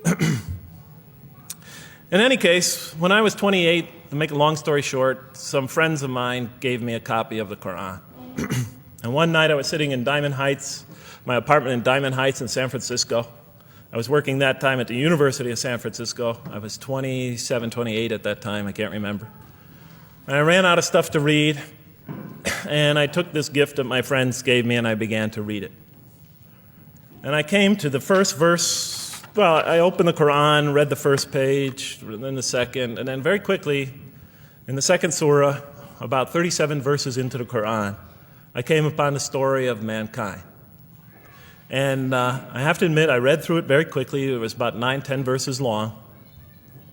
In any case, when I was 28, to make a long story short, some friends of mine gave me a copy of the Quran. And one night I was sitting in Diamond Heights, my apartment in Diamond Heights in San Francisco. I was working that time at the University of San Francisco. I was 27, 28 at that time, I can't remember. And I ran out of stuff to read, and I took this gift that my friends gave me and I began to read it. And I came to the first verse. Well, I opened the Quran, read the first page, then the second, and then very quickly, in the second surah, about 37 verses into the Quran, I came upon the story of mankind. And I have to admit, I read through it very quickly. It was about 9-10 verses long,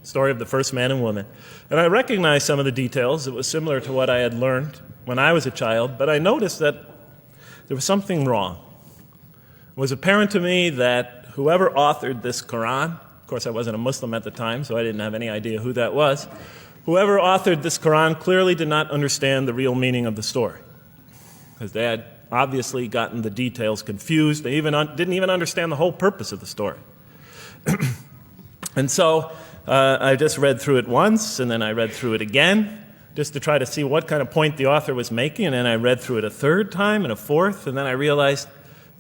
story of the first man and woman. And I recognized some of the details. It was similar to what I had learned when I was a child, but I noticed that there was something wrong. It was apparent to me that whoever authored this Quran, of course I wasn't a Muslim at the time, so I didn't have any idea who that was, whoever authored this Quran clearly did not understand the real meaning of the story, because they had obviously gotten the details confused. They didn't even understand the whole purpose of the story. And so I just read through it once, and then I read through it again, just to try to see what kind of point the author was making, and then I read through it a third time and a fourth, and then I realized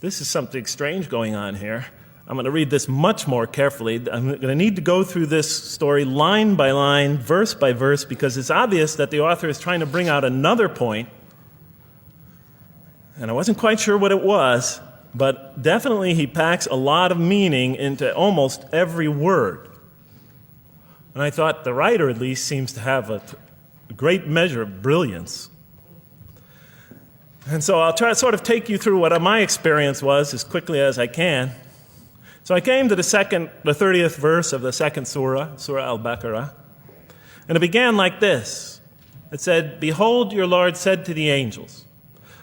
this is something strange going on here. I'm going to read this much more carefully. I'm going to need to go through this story line by line, verse by verse, because it's obvious that the author is trying to bring out another point. And I wasn't quite sure what it was, but definitely he packs a lot of meaning into almost every word. And I thought the writer at least seems to have a great measure of brilliance. And so I'll try to sort of take you through what my experience was as quickly as I can. So I came to the 30th verse of the second surah, Surah Al-Baqarah, and it began like this. It said, "Behold, your Lord said to the angels,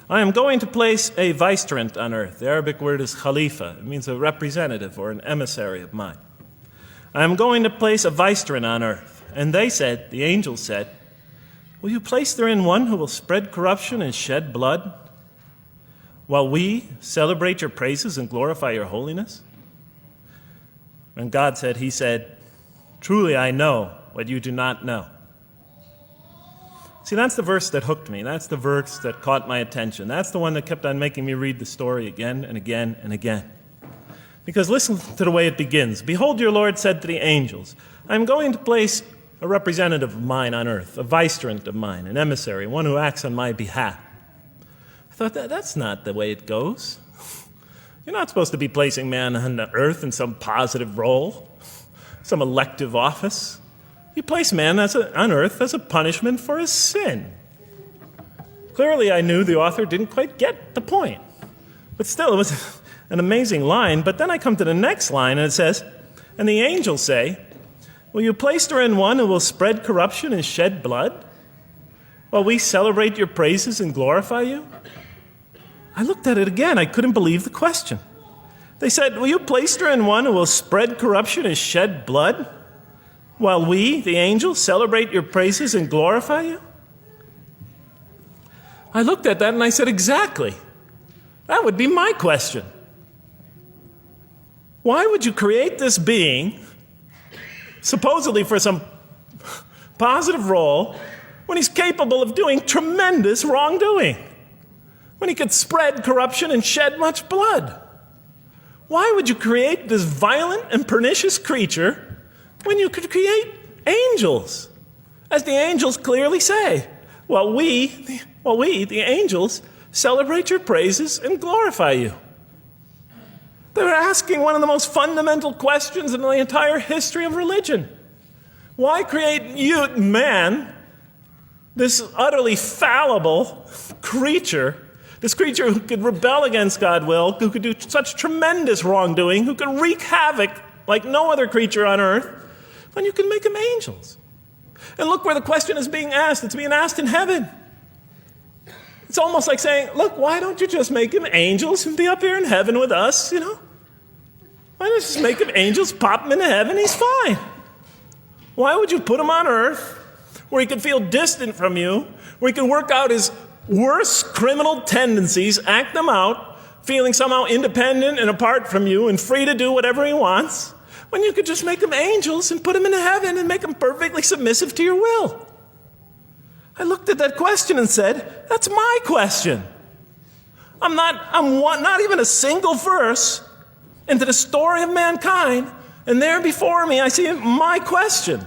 I am going to place a vicegerent on earth." The Arabic word is khalifa. It means a representative or an emissary of mine. "I am going to place a vicegerent on earth." And they said, the angels said, "Will you place therein one who will spread corruption and shed blood, while we celebrate your praises and glorify your holiness?" And God said, he said, "Truly I know what you do not know." See, that's the verse that hooked me. That's the verse that caught my attention. That's the one that kept on making me read the story again and again and again. Because listen to the way it begins. "Behold, your Lord said to the angels, I am going to place a representative of mine on earth, a vicegerent of mine, an emissary, one who acts on my behalf." I thought, that's not the way it goes. You're not supposed to be placing man on the earth in some positive role, some elective office. You place man on earth as a punishment for his sin. Clearly, I knew the author didn't quite get the point. But still, it was an amazing line. But then I come to the next line, and it says, "And the angels say, will you place therein one who will spread corruption and shed blood, while we celebrate your praises and glorify you?" I looked at it again. I couldn't believe the question. They said, "Will you place therein one who will spread corruption and shed blood, while we, the angels, celebrate your praises and glorify you?" I looked at that and I said, exactly. That would be my question. Why would you create this being, supposedly for some positive role, when he's capable of doing tremendous wrongdoing? When he could spread corruption and shed much blood? Why would you create this violent and pernicious creature when you could create angels? As the angels clearly say, while we, the angels, celebrate your praises and glorify you. They're asking one of the most fundamental questions in the entire history of religion. Why create you, man, this utterly fallible creature, this creature who could rebel against God's will, who could do such tremendous wrongdoing, who could wreak havoc like no other creature on earth, when you can make them angels? And look where the question is being asked. It's being asked in heaven. It's almost like saying, look, why don't you just make him angels and be up here in heaven with us, Why don't you just make him angels, pop him into heaven, he's fine. Why would you put him on earth where he could feel distant from you, where he can work out his worst criminal tendencies, act them out, feeling somehow independent and apart from you and free to do whatever he wants? when you could just make them angels and put them into heaven and make them perfectly submissive to your will? I looked at that question and said, that's my question. I'm not even a single verse into the story of mankind, and there before me I see my question.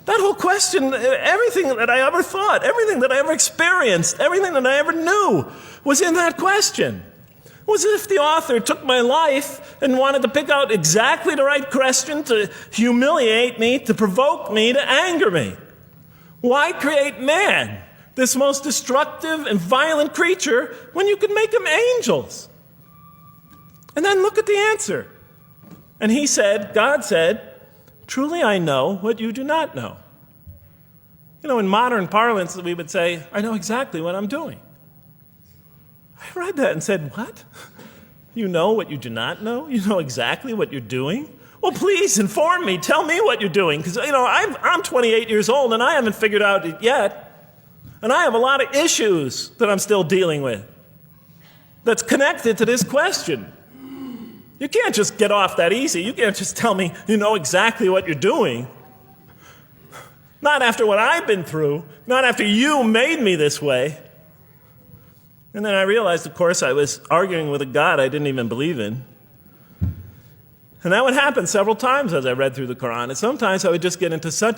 That whole question, everything that I ever thought, everything that I ever experienced, everything that I ever knew was in that question. It was as if the author took my life and wanted to pick out exactly the right question to humiliate me, to provoke me, to anger me. Why create man, this most destructive and violent creature, when you could make him angels? And then look at the answer. And he said, God said, truly I know what you do not know. You know, in modern parlance, we would say, I know exactly what I'm doing. I read that and said, what? You know what you do not know? You know exactly what you're doing? Well, please inform me. Tell me what you're doing. Because, I'm 28 years old and I haven't figured out it yet. And I have a lot of issues that I'm still dealing with that's connected to this question. You can't just get off that easy. You can't just tell me you know exactly what you're doing. Not after what I've been through. Not after you made me this way. And then I realized, of course, I was arguing with a God I didn't even believe in. And that would happen several times as I read through the Quran. And sometimes I would just get into so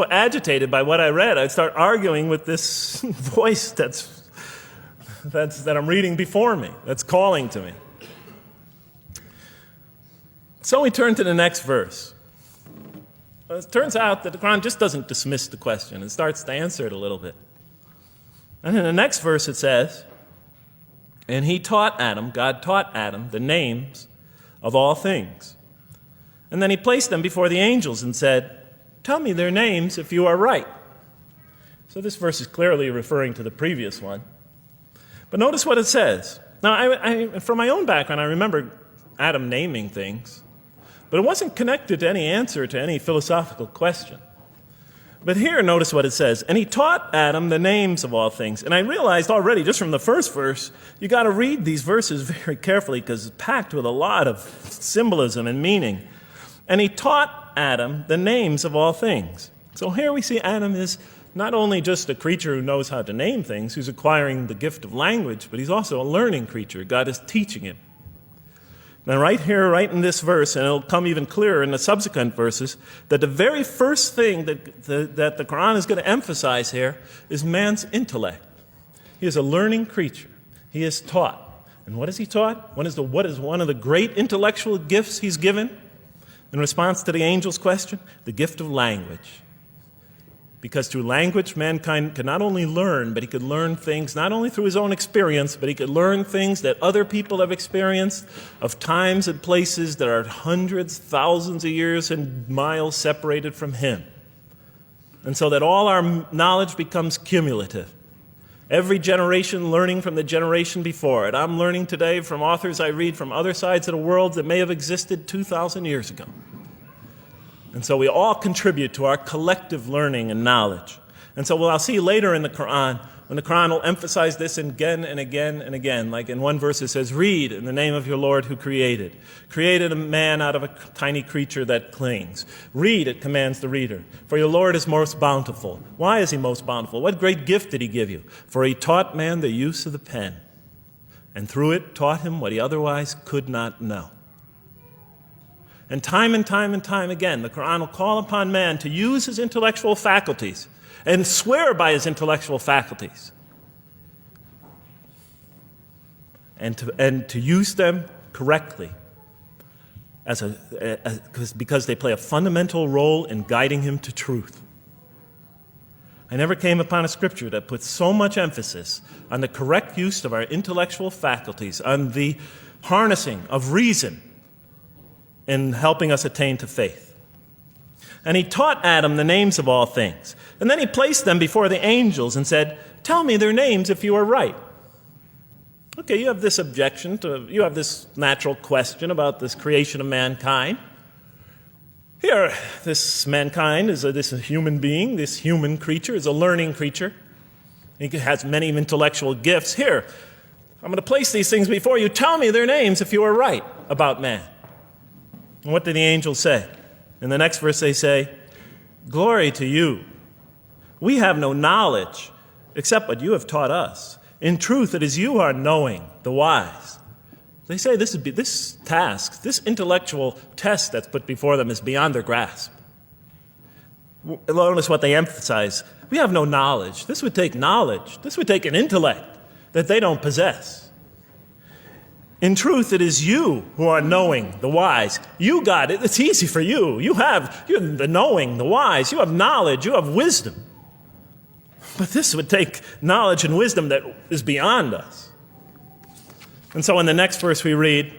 agitated by what I read, I'd start arguing with this voice that I'm reading before me, that's calling to me. So we turn to the next verse. Well, it turns out that the Quran just doesn't dismiss the question. It starts to answer it a little bit. And in the next verse it says, and God taught Adam the names of all things. And then he placed them before the angels and said, tell me their names if you are right. So this verse is clearly referring to the previous one. But notice what it says. Now, I from my own background, I remember Adam naming things, but it wasn't connected to any answer to any philosophical question. But here, notice what it says. And he taught Adam the names of all things. And I realized already, just from the first verse, you got to read these verses very carefully because it's packed with a lot of symbolism and meaning. And he taught Adam the names of all things. So here we see Adam is not only just a creature who knows how to name things, who's acquiring the gift of language, but he's also a learning creature. God is teaching him. Now right here, right in this verse, and it'll come even clearer in the subsequent verses, that the very first thing that the Quran is going to emphasize here is man's intellect. He is a learning creature. He is taught. And what is he taught? What is one of the great intellectual gifts he's given? In response to the angel's question, the gift of language. Because through language, mankind can not only learn, but he could learn things not only through his own experience, but he could learn things that other people have experienced of times and places that are hundreds, thousands of years and miles separated from him. And so that all our knowledge becomes cumulative. Every generation learning from the generation before it. I'm learning today from authors I read from other sides of the world that may have existed 2,000 years ago. And so we all contribute to our collective learning and knowledge. And so what I'll see later in the Quran, when the Quran will emphasize this again and again and again. Like in one verse it says, read in the name of your Lord who created. Created a man out of a tiny creature that clings. Read, it commands the reader. For your Lord is most bountiful. Why is he most bountiful? What great gift did he give you? For he taught man the use of the pen. And through it taught him what he otherwise could not know. And time again, the Quran will call upon man to use his intellectual faculties and swear by his intellectual faculties and to use them correctly because they play a fundamental role in guiding him to truth. I never came upon a scripture that puts so much emphasis on the correct use of our intellectual faculties, on the harnessing of reason in helping us attain to faith. And he taught Adam the names of all things. And then he placed them before the angels and said, tell me their names if you are right. Okay, you have this you have this natural question about this creation of mankind. Here, this mankind is this human being, this human creature is a learning creature. He has many intellectual gifts. Here, I'm going to place these things before you. Tell me their names if you are right about man. And what did the angels say? In the next verse they say, "Glory to you. We have no knowledge except what you have taught us. In truth, it is you who are knowing, the wise." They say this task, this intellectual test that's put before them is beyond their grasp. Notice what they emphasize. We have no knowledge. This would take knowledge. This would take an intellect that they don't possess. In truth, it is you who are knowing, the wise. You got it. It's easy for you. You're the knowing, the wise. You have knowledge. You have wisdom. But this would take knowledge and wisdom that is beyond us. And so in the next verse we read,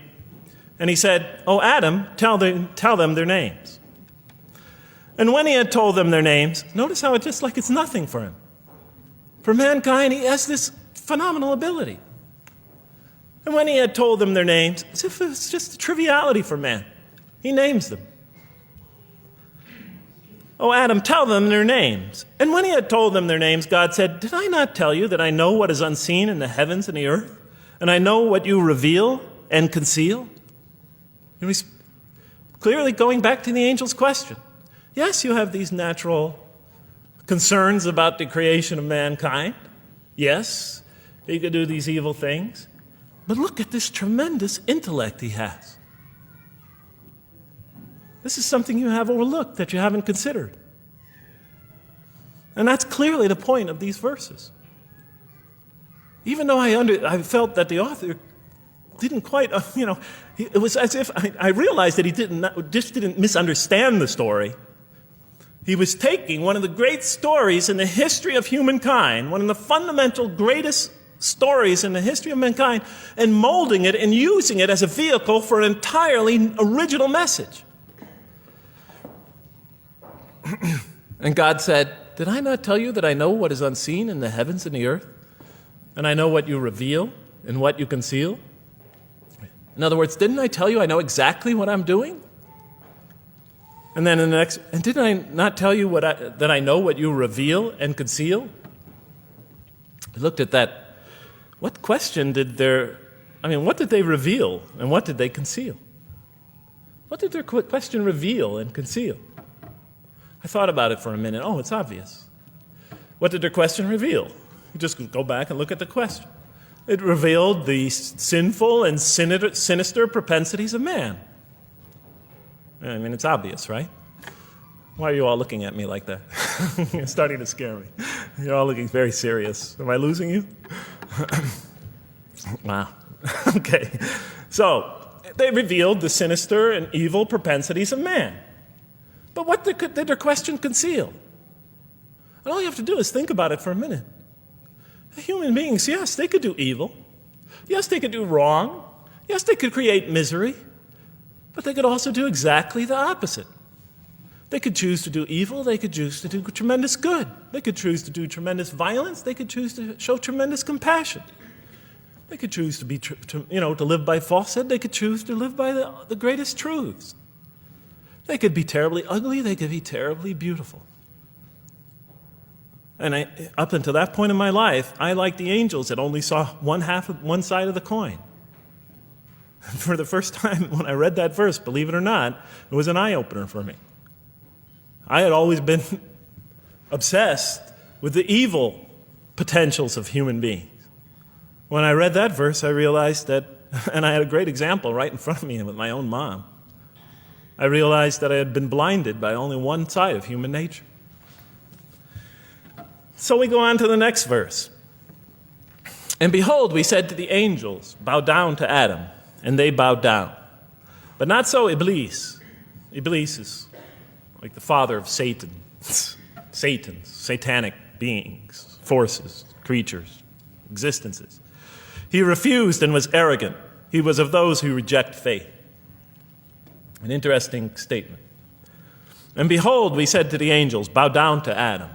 and he said, "O Adam, tell them their names." And when he had told them their names, notice how it's just like it's nothing for him. For mankind, he has this phenomenal ability. And when he had told them their names, as if it's just a triviality for man, he names them. "O Adam, tell them their names." And when he had told them their names, God said, "Did I not tell you that I know what is unseen in the heavens and the earth? And I know what you reveal and conceal?" And he's clearly going back to the angel's question. Yes, you have these natural concerns about the creation of mankind. Yes, he could do these evil things. But look at this tremendous intellect he has. This is something you have overlooked, that you haven't considered. And that's clearly the point of these verses. Even though I felt that the author didn't quite, it was as if I realized that he didn't misunderstand the story. He was taking one of the great stories in the history of humankind, one of the fundamental greatest stories in the history of mankind, and molding it and using it as a vehicle for an entirely original message. And God said, "Did I not tell you that I know what is unseen in the heavens and the earth? And I know what you reveal and what you conceal?" In other words, didn't I tell you I know exactly what I'm doing? And then in the next, and didn't I not tell you that I know what you reveal and conceal? I looked at that. What did they reveal and what did they conceal? What did their question reveal and conceal? I thought about it for a minute. Oh, it's obvious. What did their question reveal? You just go back and look at the question. It revealed the sinful and sinister propensities of man. I mean, it's obvious, right? Why are you all looking at me like that? You're starting to scare me. You're all looking very serious. Am I losing you? Wow. Okay. So, they revealed the sinister and evil propensities of man. But what did their question conceal? And all you have to do is think about it for a minute. Human beings, yes, they could do evil. Yes, they could do wrong. Yes, they could create misery. But they could also do exactly the opposite. They could choose to do evil. They could choose to do tremendous good. They could choose to do tremendous violence. They could choose to show tremendous compassion. They could choose to live by falsehood. They could choose to live by the greatest truths. They could be terribly ugly. They could be terribly beautiful. And up until that point in my life, I, like the angels, that only saw one side of the coin. For the first time when I read that verse, believe it or not, it was an eye-opener for me. I had always been obsessed with the evil potentials of human beings. When I read that verse, I realized that, and I had a great example right in front of me with my own mom, I realized that I had been blinded by only one side of human nature. So we go on to the next verse. "And behold, we said to the angels, bow down to Adam, and they bowed down. But not so Iblis." Iblis is like the father of Satan, satanic beings, forces, creatures, existences. "He refused and was arrogant. He was of those who reject faith." An interesting statement. "And behold, we said to the angels, bow down to Adam,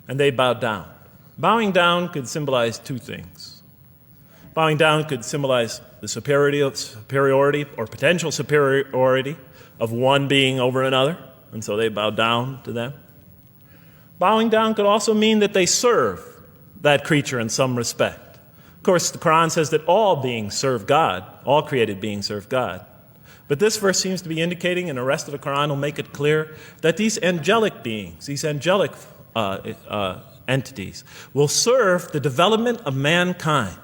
and they bowed down." Bowing down could symbolize two things. Bowing down could symbolize the superiority or potential superiority of one being over another, and so they bowed down to them. Bowing down could also mean that they serve that creature in some respect. Of course, the Quran says that all beings serve God, all created beings serve God. But this verse seems to be indicating, and the rest of the Quran will make it clear, that these angelic beings, these angelic entities, will serve the development of mankind.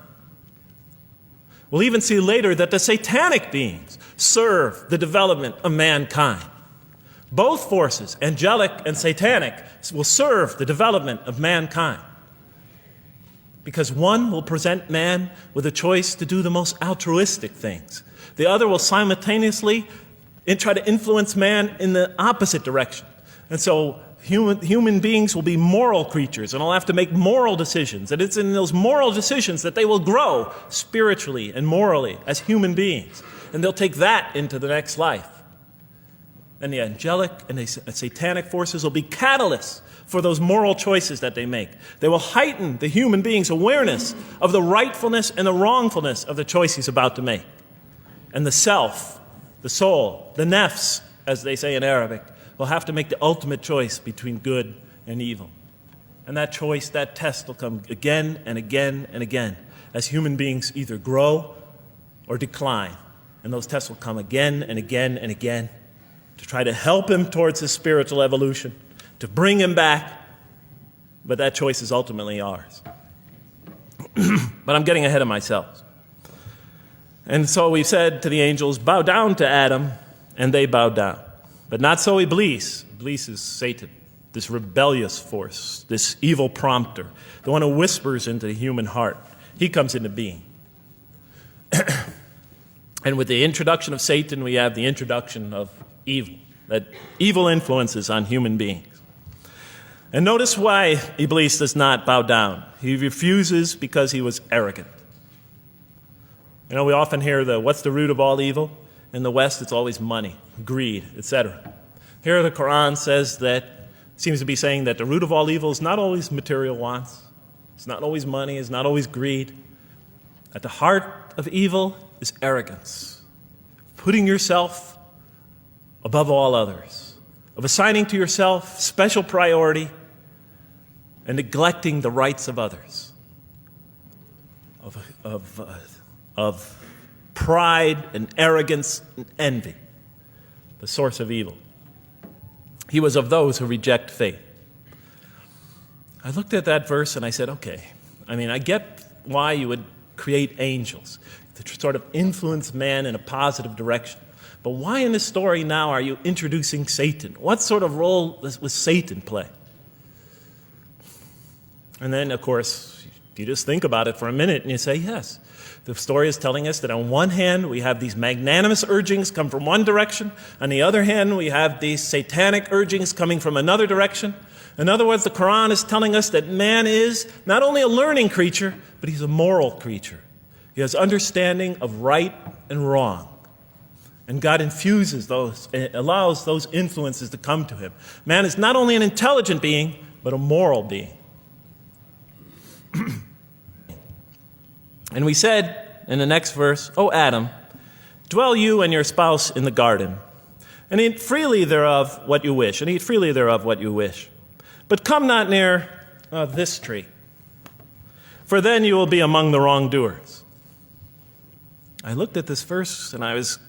We'll even see later that the satanic beings serve the development of mankind. Both forces, angelic and satanic, will serve the development of mankind. Because one will present man with a choice to do the most altruistic things. The other will simultaneously try to influence man in the opposite direction. And so human beings will be moral creatures, and they'll have to make moral decisions. And it's in those moral decisions that they will grow spiritually and morally as human beings. And they'll take that into the next life. And the angelic and the satanic forces will be catalysts for those moral choices that they make. They will heighten the human being's awareness of the rightfulness and the wrongfulness of the choice he's about to make. And the self, the soul, the nafs, as they say in Arabic, will have to make the ultimate choice between good and evil. And that choice, that test will come again and again and again as human beings either grow or decline. And those tests will come again and again and again to try to help him towards his spiritual evolution, to bring him back, but that choice is ultimately ours. But I'm getting ahead of myself. And so we said to the angels, bow down to Adam, and they bowed down. But not so Iblis. Iblis is Satan, this rebellious force, this evil prompter, the one who whispers into the human heart. He comes into being. And with the introduction of Satan, we have the introduction of evil, that evil influences on human beings. And notice why Iblis does not bow down. He refuses because he was arrogant. You know, we often hear what's the root of all evil? In the West, it's always money, greed, etc. Here the Quran seems to be saying that the root of all evil is not always material wants. It's not always money, it's not always greed. At the heart of evil is arrogance. Putting yourself above all others. Of assigning to yourself special priority and neglecting the rights of others. Of pride and arrogance and envy, the source of evil. He was of those who reject faith. I looked at that verse and I said, okay, I get why you would create angels to sort of influence man in a positive direction. But why in this story now are you introducing Satan? What sort of role was Satan play? And then, of course, you just think about it for a minute and you say, yes. The story is telling us that on one hand, we have these magnanimous urgings come from one direction. On the other hand, we have these satanic urgings coming from another direction. In other words, the Quran is telling us that man is not only a learning creature, but he's a moral creature. He has understanding of right and wrong. And God infuses those, allows those influences to come to him. Man is not only an intelligent being, but a moral being. And we said in the next verse, O Adam, dwell you and your spouse in the garden, and eat freely thereof what you wish, But come not near this tree, for then you will be among the wrongdoers. I looked at this verse and I was,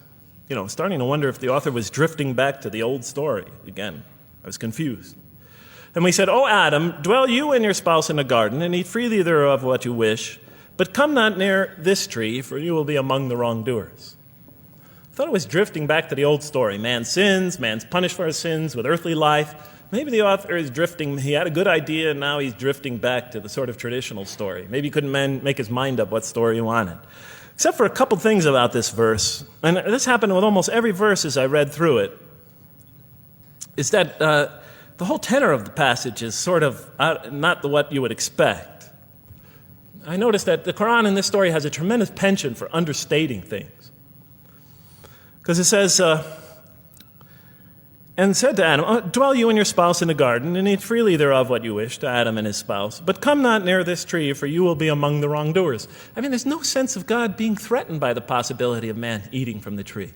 starting to wonder if the author was drifting back to the old story again. I was confused. And we said, O Adam, dwell you and your spouse in the garden, and eat freely thereof what you wish, but come not near this tree, for you will be among the wrongdoers. I thought it was drifting back to the old story. Man sins, man's punished for his sins with earthly life. Maybe the author is drifting, he had a good idea, and now he's drifting back to the sort of traditional story. Maybe he couldn't make his mind up what story he wanted. Except for a couple things about this verse, and this happened with almost every verse as I read through it, is that the whole tenor of the passage is sort of not what you would expect. I noticed that the Quran in this story has a tremendous penchant for understating things. Because it says, and said to Adam, dwell you and your spouse in the garden, and eat freely thereof what you wish, to Adam and his spouse. But come not near this tree, for you will be among the wrongdoers. There's no sense of God being threatened by the possibility of man eating from the tree.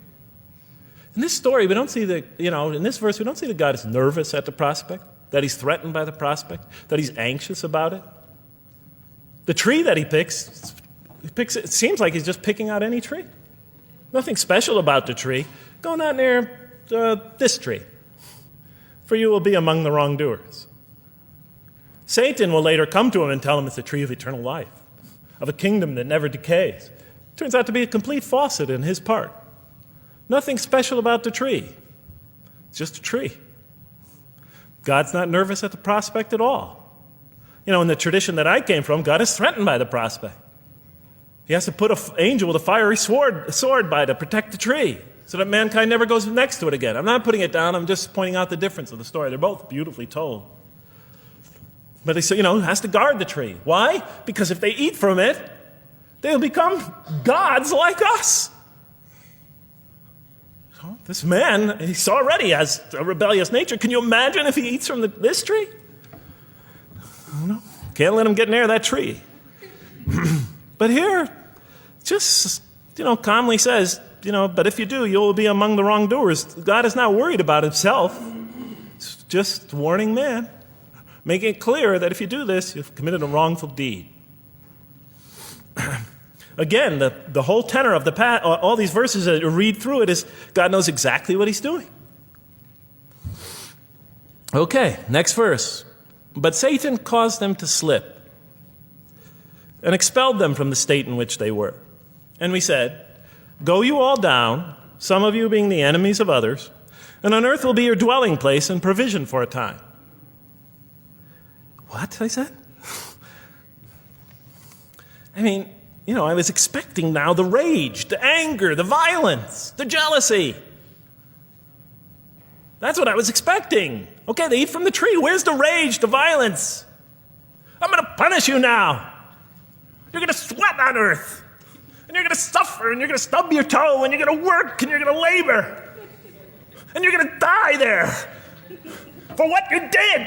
In this story, we don't see in this verse, we don't see that God is nervous at the prospect, that he's threatened by the prospect, that he's anxious about it. The tree that he picks, it seems like he's just picking out any tree. Nothing special about the tree. Go not near this tree, for you will be among the wrongdoers. Satan will later come to him and tell him it's a tree of eternal life, of a kingdom that never decays. Turns out to be a complete faucet in his part. Nothing special about the tree. It's just a tree. God's not nervous at the prospect at all. You know, in the tradition that I came from, God is threatened by the prospect. He has to put an angel with a fiery sword by to protect the tree so that mankind never goes next to it again. I'm not putting it down. I'm just pointing out the difference of the story. They're both beautifully told. But he has to guard the tree. Why? Because if they eat from it, they'll become gods like us. This man, he already has a rebellious nature. Can you imagine if he eats from this tree? No. Can't let him get near that tree. But here, just, calmly says, but if you do, you'll be among the wrongdoers. God is not worried about himself. It's just warning man, making it clear that if you do this, you've committed a wrongful deed. Again, the whole tenor of all these verses that you read through it is God knows exactly what he's doing. Okay, next verse. But Satan caused them to slip and expelled them from the state in which they were. And we said, go you all down, some of you being the enemies of others, and on earth will be your dwelling place and provision for a time. What? I said? I was expecting now the rage, the anger, the violence, the jealousy. That's what I was expecting. Okay, they eat from the tree. Where's the rage, the violence? I'm going to punish you now. You're going to sweat on earth. And you're going to suffer, and you're going to stub your toe, and you're going to work, and you're going to labor. And you're going to die there for what you did.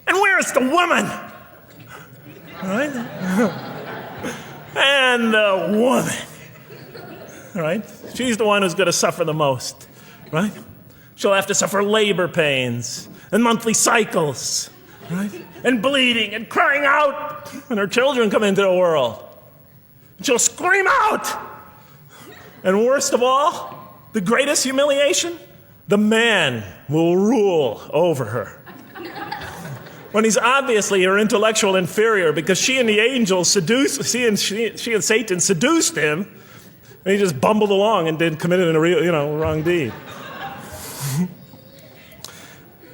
And where's the woman? All right? And the woman, right? She's the one who's going to suffer the most, right? She'll have to suffer labor pains and monthly cycles, right? And bleeding and crying out when her children come into the world. And she'll scream out. And worst of all, the greatest humiliation, the man will rule over her. When he's obviously her intellectual inferior because she and the angels she and Satan seduced him, and he just bumbled along and committed a real, wrong deed.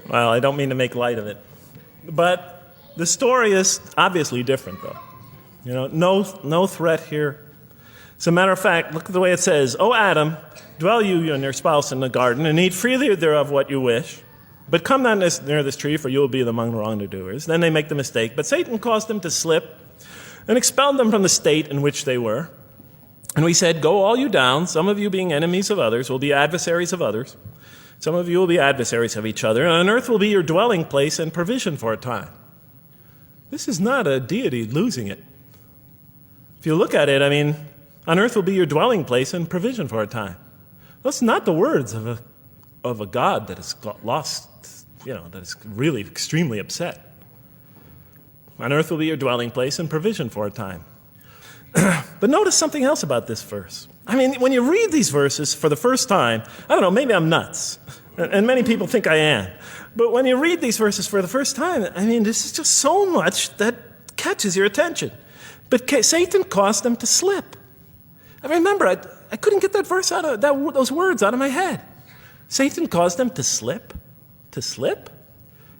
Well, I don't mean to make light of it. But the story is obviously different, though. No threat here. As a matter of fact, look at the way it says, O Adam, dwell you and your spouse in the garden, and eat freely thereof what you wish. But come not near this tree, for you will be among the wrongdoers. Then they make the mistake. But Satan caused them to slip and expelled them from the state in which they were. And we said, go all you down, some of you being enemies of others, will be adversaries of others. Some of you will be adversaries of each other. And on earth will be your dwelling place and provision for a time. This is not a deity losing it. If you look at it, on earth will be your dwelling place and provision for a time. That's not the words of a God that has lost, that is really extremely upset. On earth will be your dwelling place and provision for a time. But notice something else about this verse. When you read these verses for the first time, I don't know, maybe I'm nuts, and many people think I am. But when you read these verses for the first time, this is just so much that catches your attention. But Satan caused them to slip. I remember, I couldn't get that verse those words out of my head. Satan caused them to slip. To slip?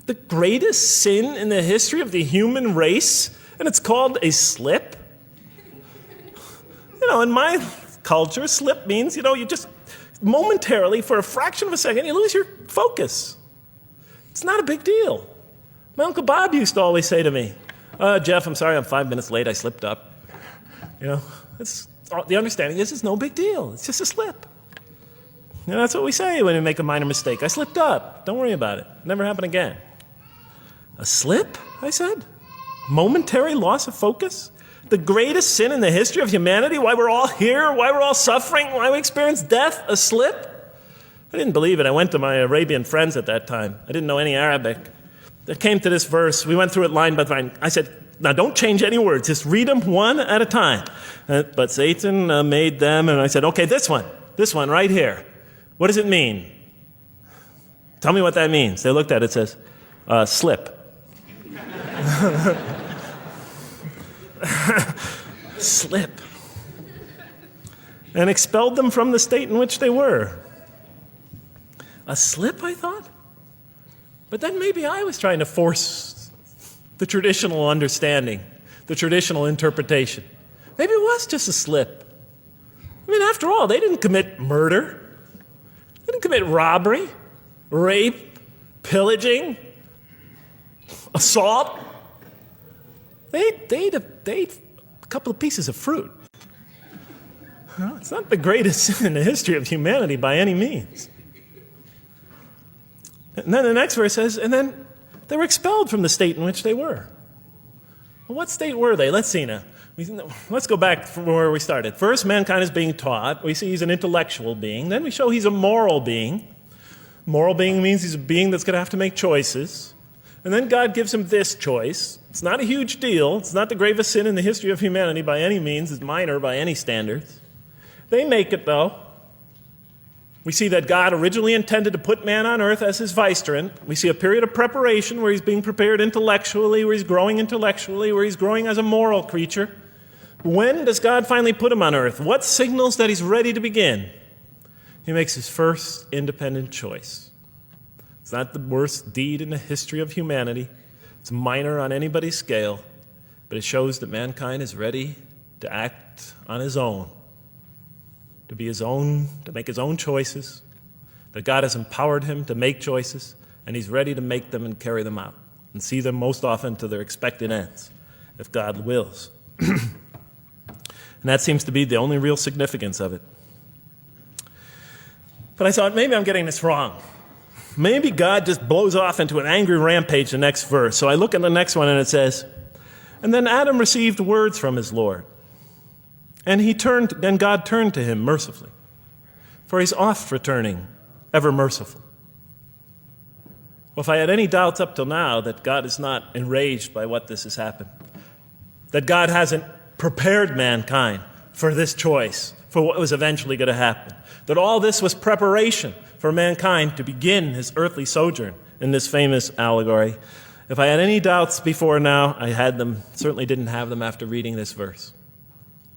The greatest sin in the history of the human race, and it's called a slip? In my culture, slip means, you just momentarily, for a fraction of a second, you lose your focus. It's not a big deal. My Uncle Bob used to always say to me, Jeff, I'm sorry I'm 5 minutes late, I slipped up. The understanding is it's no big deal. It's just a slip. That's what we say when we make a minor mistake. I slipped up. Don't worry about it. Never happen again. A slip, I said? Momentary loss of focus? The greatest sin in the history of humanity? Why we're all here? Why we're all suffering? Why we experience death? A slip? I didn't believe it. I went to my Arabian friends at that time. I didn't know any Arabic. They came to this verse. We went through it line by line. I said, now don't change any words. Just read them one at a time. But Satan made them, and I said, okay, this one right here. What does it mean? Tell me what that means. They looked at it, it says, slip. Slip. And expelled them from the state in which they were. A slip, I thought? But then maybe I was trying to force the traditional understanding, the traditional interpretation. Maybe it was just a slip. I mean, after all, they didn't commit murder. They didn't commit robbery, rape, pillaging, assault. They ate a couple of pieces of fruit. Well, it's not the greatest sin in the history of humanity by any means. And then the next verse says, and then they were expelled from the state in which they were. Well, what state were they? Let's see now. Let's go back from where we started. First, mankind is being taught. We see he's an intellectual being. Then we show he's a moral being. Moral being means he's a being that's going to have to make choices. And then God gives him this choice. It's not a huge deal. It's not the gravest sin in the history of humanity by any means. It's minor by any standards. They make it, though. We see that God originally intended to put man on earth as his vicegerent. We see a period of preparation where he's being prepared intellectually, where he's growing intellectually, where he's growing as a moral creature. When does God finally put him on earth? What signals that he's ready to begin? He makes his first independent choice. It's not the worst deed in the history of humanity. It's minor on anybody's scale, but it shows that mankind is ready to act on his own, to be his own, to make his own choices, that God has empowered him to make choices, and he's ready to make them and carry them out and see them most often to their expected ends, if God wills. And that seems to be the only real significance of it. But I thought, maybe I'm getting this wrong. Maybe God just blows off into an angry rampage the next verse. So I look at the next one and it says, and then Adam received words from his Lord. And God turned to him mercifully, for he's oft returning, ever merciful. Well, if I had any doubts up till now that God is not enraged by what this has happened, that God hasn't prepared mankind for this choice, for what was eventually going to happen, that all this was preparation for mankind to begin his earthly sojourn in this famous allegory. If I had any doubts before now, I had them, certainly didn't have them after reading this verse.